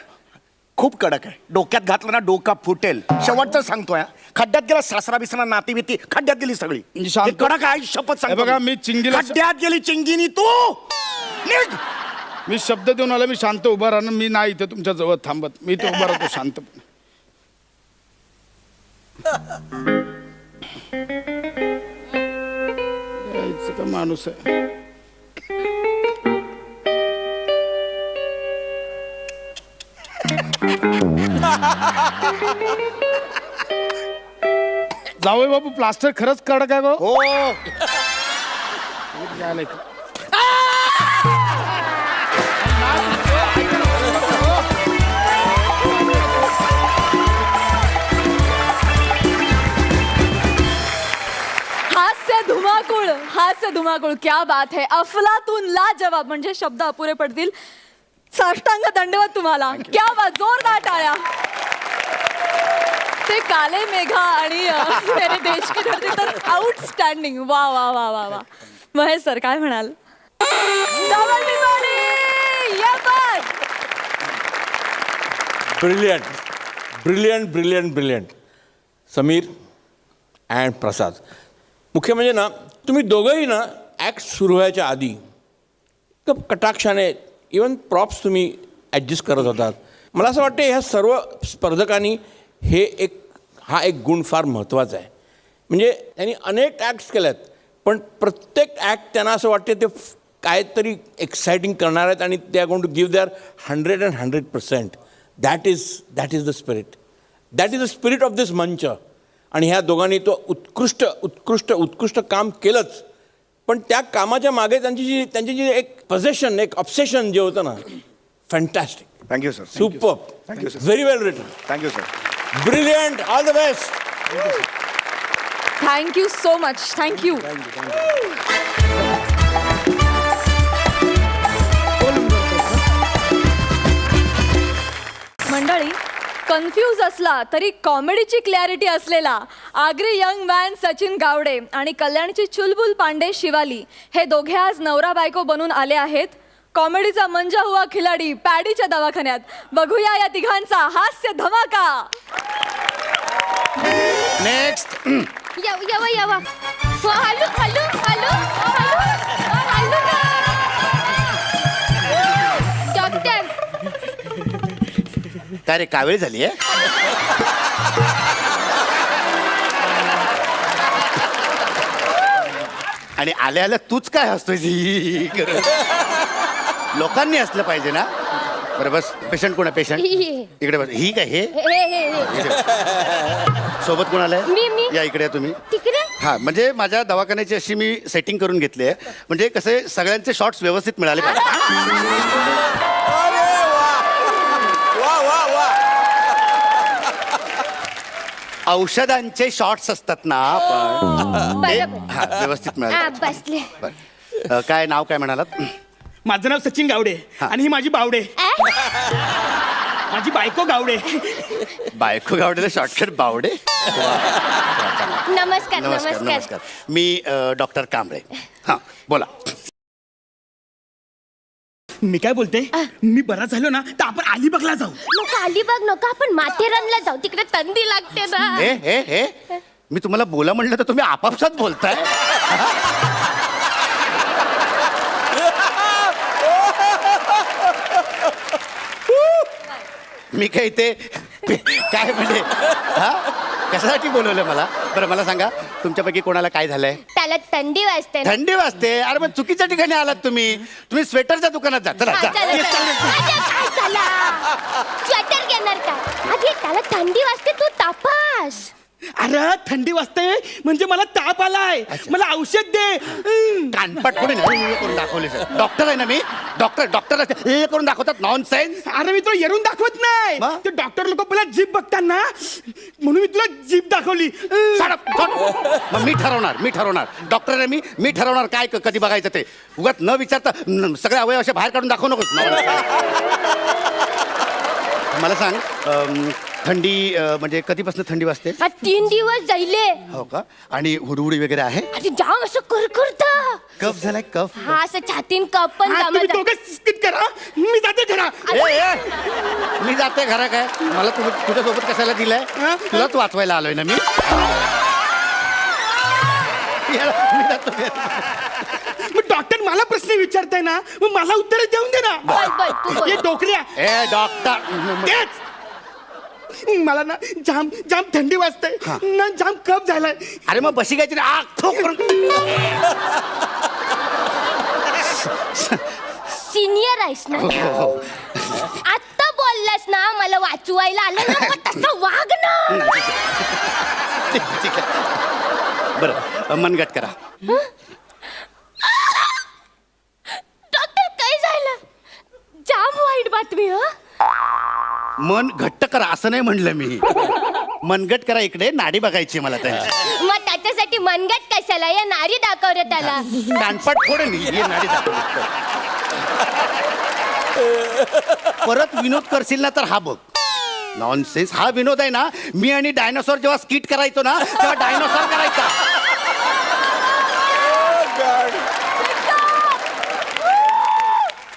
खूप कडक आहे डोक्यात घातलं ना डोका फुटेल शेवटचं सांगतोय खड्ड्यात गेला सासरा बिसरा नाती बिती खड्ड्यात गेली सगळी म्हणजे शांत- हे कडक आहे शपथ हे सांगतो बघा, मी चिंगीला- खड्ड्यात गेली चिंगिनी तू निघ मी शब्द देऊन आलो मी शांत उभा राहणं मी नाही इथे तुमच्या जवळ थांबत मी इथे उभा राहतो शांतपणे यायचं का माणूस आहे जावई बाबू प्लास्टर खरंच कडक आहे गो हो झालंय का? हास्य धुमाकूळ क्या बात है अफलातून लाजवाब म्हणजे शब्द अपुरे पडतील साष्टांग दंडवत तुम्हाला क्या बात जोरदार टाळ्या ते काले मेघा आणि मेरे देश की धरती तर आउटस्टँडिंग वा वा वा वा वा महेश सर काय म्हणाल Double Bimani! या बात brilliant brilliant brilliant brilliant Sameer and Prasad मुख्य म्हणजे ना तुम्ही दोघंही ना ॲक्ट सुरू व्हायच्या आधी एकदम कटाक्षाने इवन प्रॉप्स तुम्ही ॲडजस्ट करत होतात मला असं वाटतं ह्या सर्व स्पर्धकांनी हा एक गुण फार महत्त्वाचा आहे म्हणजे त्यांनी अनेक ॲक्ट्स केल्यात पण प्रत्येक ॲक्ट त्यांना असं वाटते ते काहीतरी एक्साइटिंग करणार आहेत आणि they are going to give their 100% that is the spirit of this मंच आणि ह्या दोघांनी तो उत्कृष्ट काम केलंच पण त्या कामाच्या मागे त्यांची जी एक पजेशन एक ऑब्सेशन जे होतं ना fantastic thank you sir super Thank you, sir. Very well written thank you sir brilliant all the best thank you so much thank you मंडळी कन्फ्यूज असला तरी कॉमेडीची क्लॅरिटी असलेला आगरी यंग मॅन सचिन गावडे आणि कल्याणची चुलबुल पांडे शिवाली हे दोघे आज नवरा बायको बनून आले आहेत कॉमेडीचा मंजा हुआ खिलाडी पॅडीच्या दवाखान्यात बघूया या तिघांचा हास्य धमाका नेक्स्ट यवा यवा हो hello hello hello hello doctor काय रे कावेळ झाली आहे आणि आल्या आल्या तूच काय हसतोय जी करत? लोकांनी हसलं पाहिजे ना बरं बस पेशंट कोण आहे पेशंट ही. इकडे बस ही काय हे हे सोबत कोण आलंय मी. या इकडे या तुम्ही तिकडे हा म्हणजे माझ्या दवाखान्याची अशी मी सेटिंग करून घेतली आहे म्हणजे कसे सगळ्यांचे शॉट्स व्यवस्थित मिळाले पाहिजे औषधांचे शॉट्स असतात ना पण ते हा, व्यवस्थित मिळाले बसले बरं. काय नाव काय म्हणालात माझं नाव सचिन गावडे हा. आणि ही माझी बावडे माझी बायको गावडे बायको गावडेला शॉर्टकट बावडे नमस्कार नमस्कार नमस्कार नमस्कार मी डॉक्टर कांबळे हां बोला मी काय बोलते मी बरा झालो ना तर आपण अलिबागला जाऊ नको अलिबाग नको आपण माथेरानला जाऊ तिकडे थंडी लागते ना हे हे हे मी तुम्हाला बोला म्हणलं तर तुम्ही आपापसात बोलताय मी काय ते काय म्हणजे हा कशासाठी बोलवलं मला बरं मला सांगा तुमच्यापैकी कोणाला काय झालंय त्याला थंडी वाजते ना. थंडी वाजते अरे मग चुकीच्या ठिकाणी आलात तुम्ही स्वेटरच्या दुकानात जा चला हा, जा चला, चला. अरे, काय चला स्वेटर घेणार का अरे त्याला थंडी वाजते तू तपास अरे थंडी वाजते म्हणजे मला ताप आलाय, मला औषध दे. कानपट कोणी नाही करून दाखवले सर. डॉक्टर आहे ना मी, डॉक्टर हे करून दाखवतात नॉनसेन्स. अरे मी तुला येरून दाखवत नाही, मग? ते डॉक्टर लोक पहिला जीभ बघतात ना, म्हणून मी तुला जीभ दाखवली. मग मी ठरवणार डॉक्टर आहे मी ठरवणार काय कधी बघायचं ते. उगाच न विचारता सगळे अवयव असे बाहेर काढून दाखवू नकोस. मला सांग थंडी म्हणजे कधीपासून थंडी वाजते? 3 दिवस जाईले. हो का? आणि हुडहुडी वगैरे आहे? अरे जाम असं करत. कफ झालाय कफ? हा असं छातीन कप पण हा, तुम्ही दोघं स्किट करा, मी जाते घरा. मी जाते घरा काय? मला तुझ्यासोबत कशाला दिलंय? तुलाच वाचवायला आलोय ना मी. मी जातो मग डॉक्टर मला प्रश्न विचारताय ना, मग मला उत्तर देऊन दे ना. बोल, तू बोल. ये डोकऱ्या ए डॉक्टर तेच. मला ना जाम जाम थंडी वाजते ना, जाम कप झालाय. अरे मग बशी घ्यायची ना, आग ठोक करून. सिनियर आहेस ना, आता बोललास ना मला वाचवायला आलं ना, मग तसं वाग ना. ठीक आहे. बरं मनगट करा. डॉक्टर काय झालं? जाम वाईट बातमी. मन घट्ट करा असं नाही म्हणलं मी. मनगट करा, इकडे नाडी बघायची मला त्यांची. मग त्याच्यासाठी मनगट कशाला? या नारी दाखव रे त्याला. कानपट फोडे मी ही नाडी दाखवली. परत विनोद करशील ना तर हा बघ. नॉनसेन्स. हा विनोद आहे ना, मी आणि डायनोसॉर जेव्हा स्किट करायचो ना तेव्हा डायनोसॉर करायचा.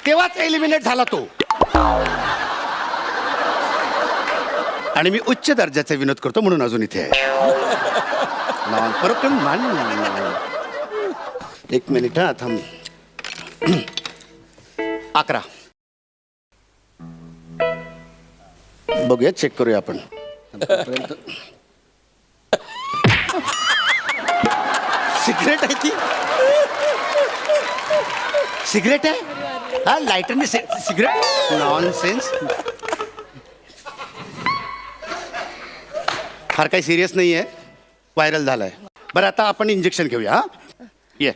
तेव्हाच एलिमिनेट झाला तो. आणि मी उच्च दर्जाचे विनोद करतो म्हणून अजून इथे आहे. परत तुम्ही मान. एक मिनिट हा थांब. 11 बघूया, चेक करूया आपण. सिगरेट आहे ती. सिगरेट आहे हा, लायटरने सिगरेट. नॉनसेन्स. फार काही सिरियस नाही आहे, व्हायरल झालाय. बरं आता आपण इंजेक्शन घेऊया. हा ये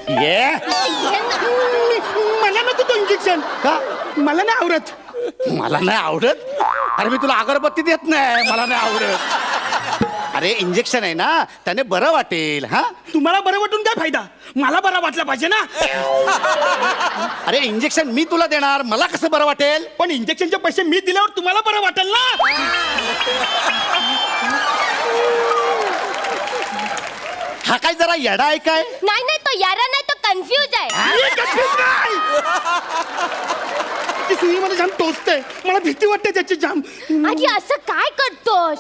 ये. मला नको तो इंजेक्शन. का? मला नाही आवडत. मला नाही आवडत? अरे मी तुला अगरबत्ती देत नाही, मला नाही आवडत. अरे इंजेक्शन आहे ना, त्याने बरं वाटेल. हा तुम्हाला बरं वाटून काय फायदा? मला बरं वाटलं पाहिजे ना. अरे इंजेक्शन मी तुला देणार, मला कसं बरं वाटेल? पण इंजेक्शनचे पैसे मी दिल्यावर तुम्हाला बरं वाटेल ना. हा काय जरा येडा आहे काय? नाही तो यारा नाही, तो कन्फ्यूज आहे. मी confused नाही. ती सुई मला जाम टोचते, मला भीती वाटते त्याची जाम. आधी असं काय करतोस?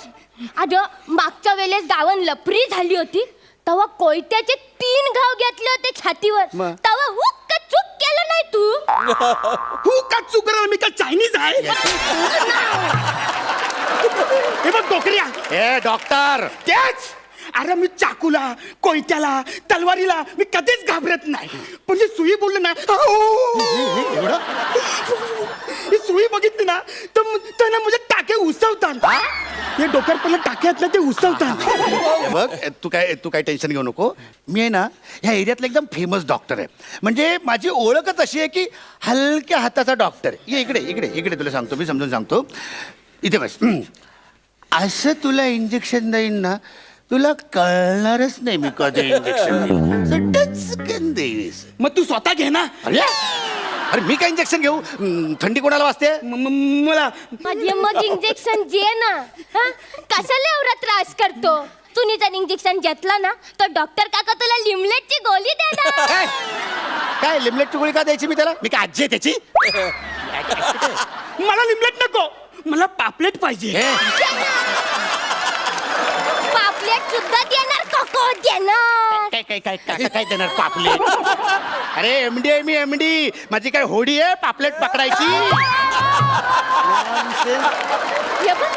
अगं मागच्या वेळेस गावात लपरी झाली होती, तेव्हा कोयत्याचे 3 घाव घेतले होते छातीवर. मग? तेव्हा हुक्क चूक केलं नाही तू. हू का चुकणार? मी का चायनीज आहे? हे बघ डोकऱ्या. ए डॉक्टर. तेच. अरे मी चाकूला, कोयत्याला, तलवारीला मी कधीच घाबरत नाही, पण ही सुई बोललं ना, ही सुई बघितली ना तर ना म्हणजे टाके उसवतात. हे डोक्यावर पहिलं टाके आहेत ना, ते उसवतात. बघ तू काय टेन्शन घेऊ नको. मी आहे ना ह्या एरियातला एकदम फेमस डॉक्टर आहे. म्हणजे माझी ओळखच अशी आहे की हलक्या हाताचा डॉक्टर. ये इकडे इकडे इकडे, तुला सांगतो, मी समजून सांगतो. इथे बस. असं तुला इंजेक्शन देईन ना, तुला कळणारच नाही मी कधी इंजेक्शन देईन. मग तू स्वतः घे ना. अरे मी काय इंजेक्शन घेऊ? थंडी कोणाला वाजते? मला आधी मग इंजेक्शन घे ना. हा? कशाला एवढा त्रास करतो? तुम्ही जर इंजेक्शन घेतला ना तर डॉक्टर काका तुला लिमलेटची गोळी देणार. काय लिमलेटची गोळी का द्यायची मी त्याला? मी काय आजी आहे त्याची? मला लिमलेट नको, मला पापलेट पाहिजे. पापलेट सुद्धा देणार काका देणार. काय काय काय काय काय देणार पापलेट? अरे एमडी आहे मी, एमडी. माझी काय होडी आहे पापलेट पकडायची? हे बघ,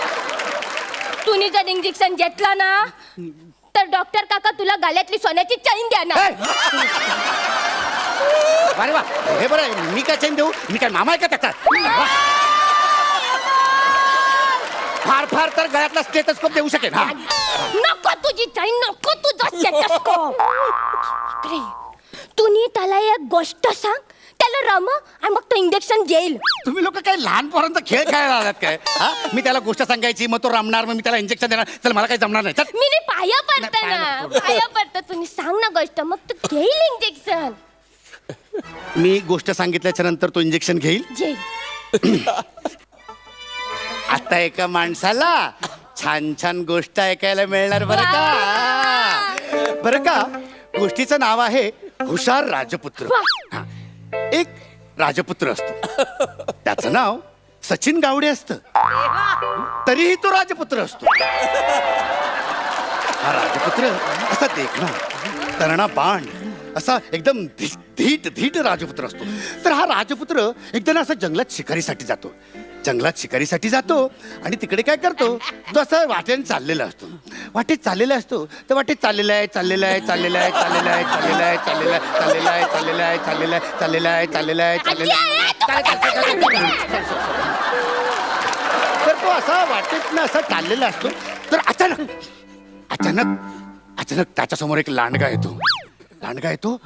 तुम्ही जर इंजेक्शन घेतला ना तर डॉक्टर काका तुला गळ्यातली सोन्याची चैन देणार. अरे वा, हे बरं आहे. मी काय चैन देऊ? मी काय मामा आहे का त्याचा? फार फार तर गळ्यातला स्टेथोस्कोप देऊ शकेन. हा नको तुझी ताई, नको तुझा स्टेथोस्कोप. इकडे. तू नी त्याला एक गोष्ट सांग, त्याला रम आणि मग तो इंजेक्शन घेईल. तुम्ही लोक काय लहान पोरांचा खेळ खेळायला आलात काय? हा मी त्याला गोष्ट सांगायची, मग तो रमणार, मग मी त्याला इंजेक्शन देणार. चल मला काही जमणार नाही. चल. मी नी पाया पडते ना, पाया पडते. तुम्ही सांग ना गोष्ट, मग तू घेईल इंजेक्शन. मी गोष्ट सांगितल्याच्या नंतर तो इंजेक्शन घेईल. घेईल. आता एका माणसाला छान छान गोष्ट ऐकायला मिळणार बरं का. बरं का, गोष्टीचं नाव आहे हुशार राजपुत्र. हा. एक राजपुत्र असतो, त्याचं नाव सचिन गावडे असतं, तरीही तो राजपुत्र असतो. हा राजपुत्र असा देखणा, तरणा बाण, असा एकदम धीट धीट राजपुत्र असतो. तर हा राजपुत्र एकदा ना असा जंगलात शिकारीसाठी जातो. जंगलात शिकारीसाठी जातो आणि तिकडे काय करतो, तो असा वाटेने चाललेला असतो. वाटेत चाललेला असतो तर वाटेत चाललेला आहे, चाललेला आहे, चाललेला आहे, चाललेला आहे, चाललेला आहे, चाललेला आहे, चाललेला आहे, चाललेला आहे, चाललेला आहे, चाललेला आहे, चाललेला आहे, चाललेला आहे. तर तो असा वाटेतनं असा चाललेला असतो. तर अचानक अचानक अचानक त्याच्यासमोर एक लांडगा येतो. लांडगा येतो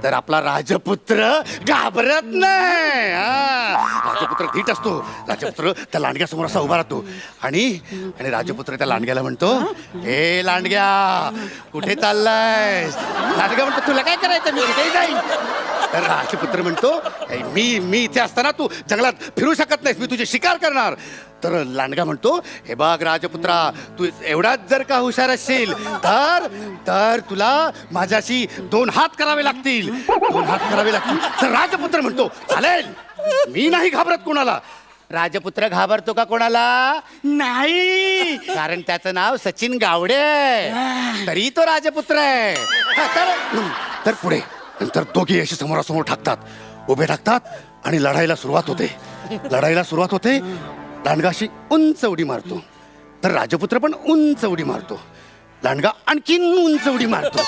तर आपला राजपुत्र घाबरत नाही. राजपुत्र धीट असतो. राजपुत्र त्या लांडग्यासमोर असा उभा राहतो आणि राजपुत्र त्या लांडग्याला म्हणतो, हे लांडग्या कुठे चाललायस? लांडग्या म्हणतो, तुला काय करायचं, मी कुठेही जाईन. तर राजपुत्र म्हणतो, मी इथे असताना तू जंगलात फिरू शकत नाहीस, मी तुझी शिकार करणार. तर लांडगा म्हणतो, हे बघ राजपुत्रा, तू एवढाच जर का हुशार असशील तर तुला माझ्याशी 2 हात करावे लागतील. 2 हात करावे लागतील. तर राजपुत्र म्हणतो, चालेल, मी नाही घाबरत कोणाला. राजपुत्र घाबरतो का कोणाला? नाही, कारण त्याचं नाव सचिन गावडे आहे, तरी तो राजपुत्र आहे. तर पुढे नंतर दोघे अशी समोरासमोर ठाकतात, उभे ठाकतात आणि लढाईला सुरुवात होते. लांडगा अशी उंच उडी मारतो, तर राजपुत्र पण उंच उडी मारतो. लांडगा आणखीन उंच उडी मारतो,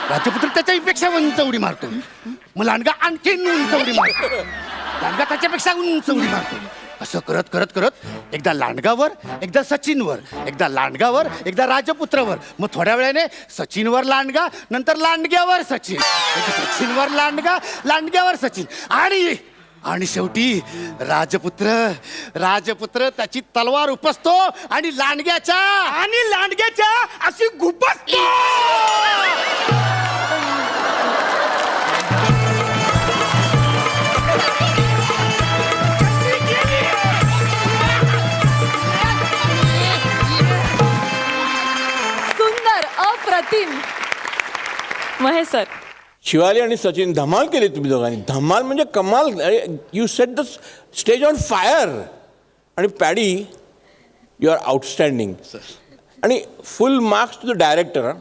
राजपुत्र त्याच्यापेक्षा उंच उडी मारतो. मग लांडगा आणखीन उंच उडी मारतो, लांडगा त्याच्यापेक्षा उंच उडी मारतो. असं करत करत करत एकदा लांडगावर, एकदा सचिनवर, एकदा लांडगावर, एकदा राजपुत्रावर. मग थोड्या वेळाने सचिनवर लांडगा, नंतर लांडग्यावर सचिन, सचिनवर लांडगा, लांडग्यावर सचिन, आणि शेवटी राजपुत्र त्याची तलवार उपसतो आणि लांडग्याच्या अशी गुपसतो. सुंदर, अप्रतिम. महेश सर, शिवाली आणि सचिन धमाल केली तुम्ही दोघांनी. धमाल म्हणजे कमाल. You set the stage on fire. आणि पॅडी, यू आर आउटस्टँडिंग. आणि full marks to the director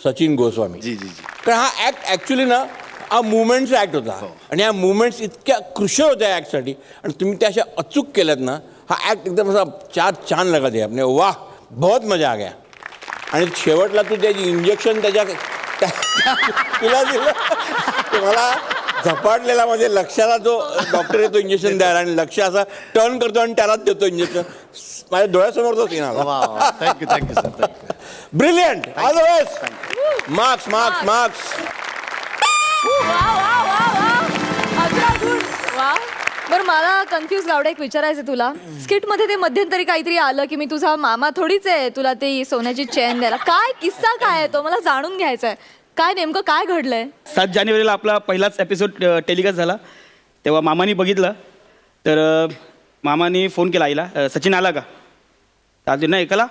Sachin Goswami. कारण हा ॲक्ट ॲक्च्युली ना हा मुवमेंटचा ॲक्ट होता. आणि ह्या मुवमेंट्स इतक्या क्रुशियल होत्या ॲक्टसाठी, आणि तुम्ही त्या अशा अचूक केल्यात ना, हा ॲक्ट एकदम असा 4 चांद लगा दिया आपने. वाह, बहुत मजा आ गया. आणि शेवटला तू त्याची इंजेक्शन तुला दिलं, मला झपाटलेला म्हणजे लक्षाला तो डॉक्टर येतो इंजेक्शन द्यायला, आणि लक्ष असा टर्न करतो आणि त्यालाच देतो इंजेक्शन. माझ्या डोळ्यासमोर तो सीन आला. Thank you sir. Brilliant. All the best. Marks. बरं, मला कन्फ्यूज गावडे एक विचारायचं तुला. स्किट मध्ये ते मध्यंतरी काहीतरी आलं की मी तुझा मामा थोडीच आहे, तुला ती सोन्याची चेन द्यायला. काय किस्सा काय आहे तो मला जाणून घ्यायचा आहे. काय नेमकं काय घडलंय? 7 जानेवारीला आपला पहिलाच एपिसोड टेलिकास्ट झाला, तेव्हा मामानी बघितलं. तर मामाने फोन केला आईला, सचिन आला का? तर नाही ऐकला.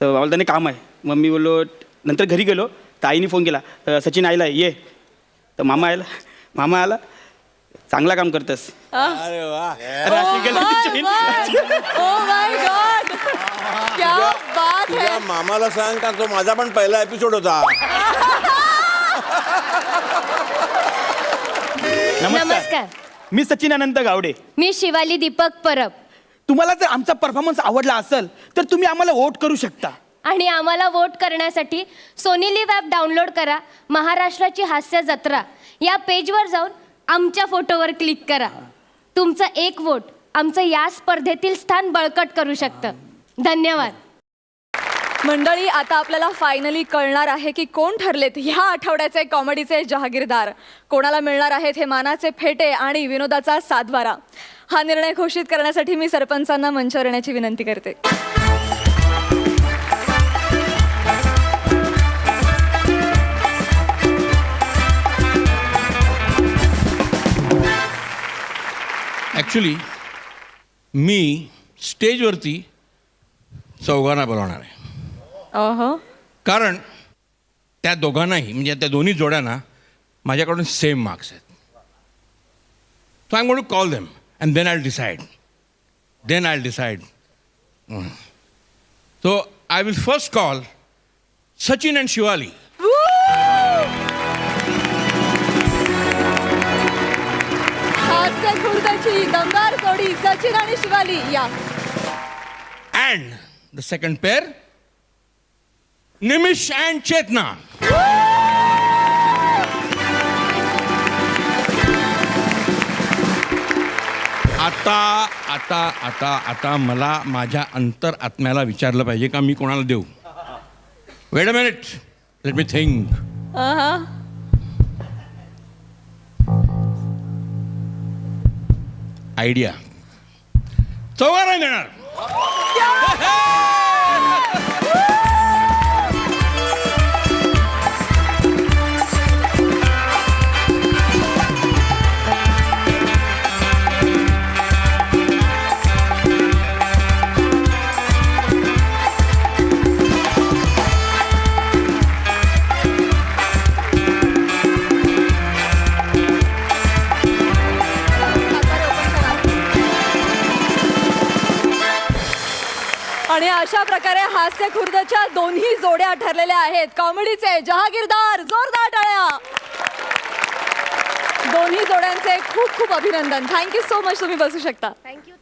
तर बाबा त्याने काम आहे. मग मी बोललो, नंतर घरी गेलो तर आईने फोन केला, सचिन आईला ये. तर मामा आला, चांगला काम करतस. अरे वा. तुझ्या मामाला सांग का तो माझा पण पहिला एपिसोड होता. नमस्कार. मी सचिन अनंत गावडे. मी शिवाली दीपक परब. तुम्हाला जर आमचा परफॉर्मन्स आवडला असेल तर तुम्ही आम्हाला वोट करू शकता. आणि आम्हाला वोट करण्यासाठी सोनी लिव्ह ॲप डाउनलोड करा. महाराष्ट्राची हास्य जत्रा या पेजवर जाऊन आमच्या फोटोवर क्लिक करा. तुमचा एक वोट आमचं या स्पर्धेतील स्थान बळकट करू शकतं. धन्यवाद. मंडळी, आता आपल्याला फायनली कळणार आहे की कोण ठरलेत ह्या आठवड्याचे कॉमेडीचे जहागीरदार. कोणाला मिळणार आहेत हे मानाचे फेटे आणि विनोदाचा सातबारा. हा निर्णय घोषित करण्यासाठी मी सरपंचांना मंचावर येण्याची विनंती करते. ॲक्च्युली मी स्टेजवरती चौघांना बोलवणार आहे. अहो, कारण त्या दोघांनाही म्हणजे त्या दोन्ही जोड्यांना माझ्याकडून सेम मार्क्स आहेत. So I am going to call them and then I decide. So I will first call Sachin and Shivali. हास्य खुर्दाची दमदार जोडी सचिन आणि शिवाली या. And the second pair Nimish and Chetna. आता आता आता आता मला माझ्या अंतर आत्म्याला विचारलं पाहिजे का मी कोणाला देऊ. Weight a minute, let me think. अहा. आयडिया. चौघांना देणार. आणि अशा प्रकारे हास्य खुर्दच्या दोन्ही जोड्या ठरलेल्या आहेत कॉमेडीचे जहागीरदार. जोरदार टाळ्या. दोन्ही जोड्यांचे खूप खूप अभिनंदन. Thank you so much. तुम्ही बसू शकता. थँक्यू.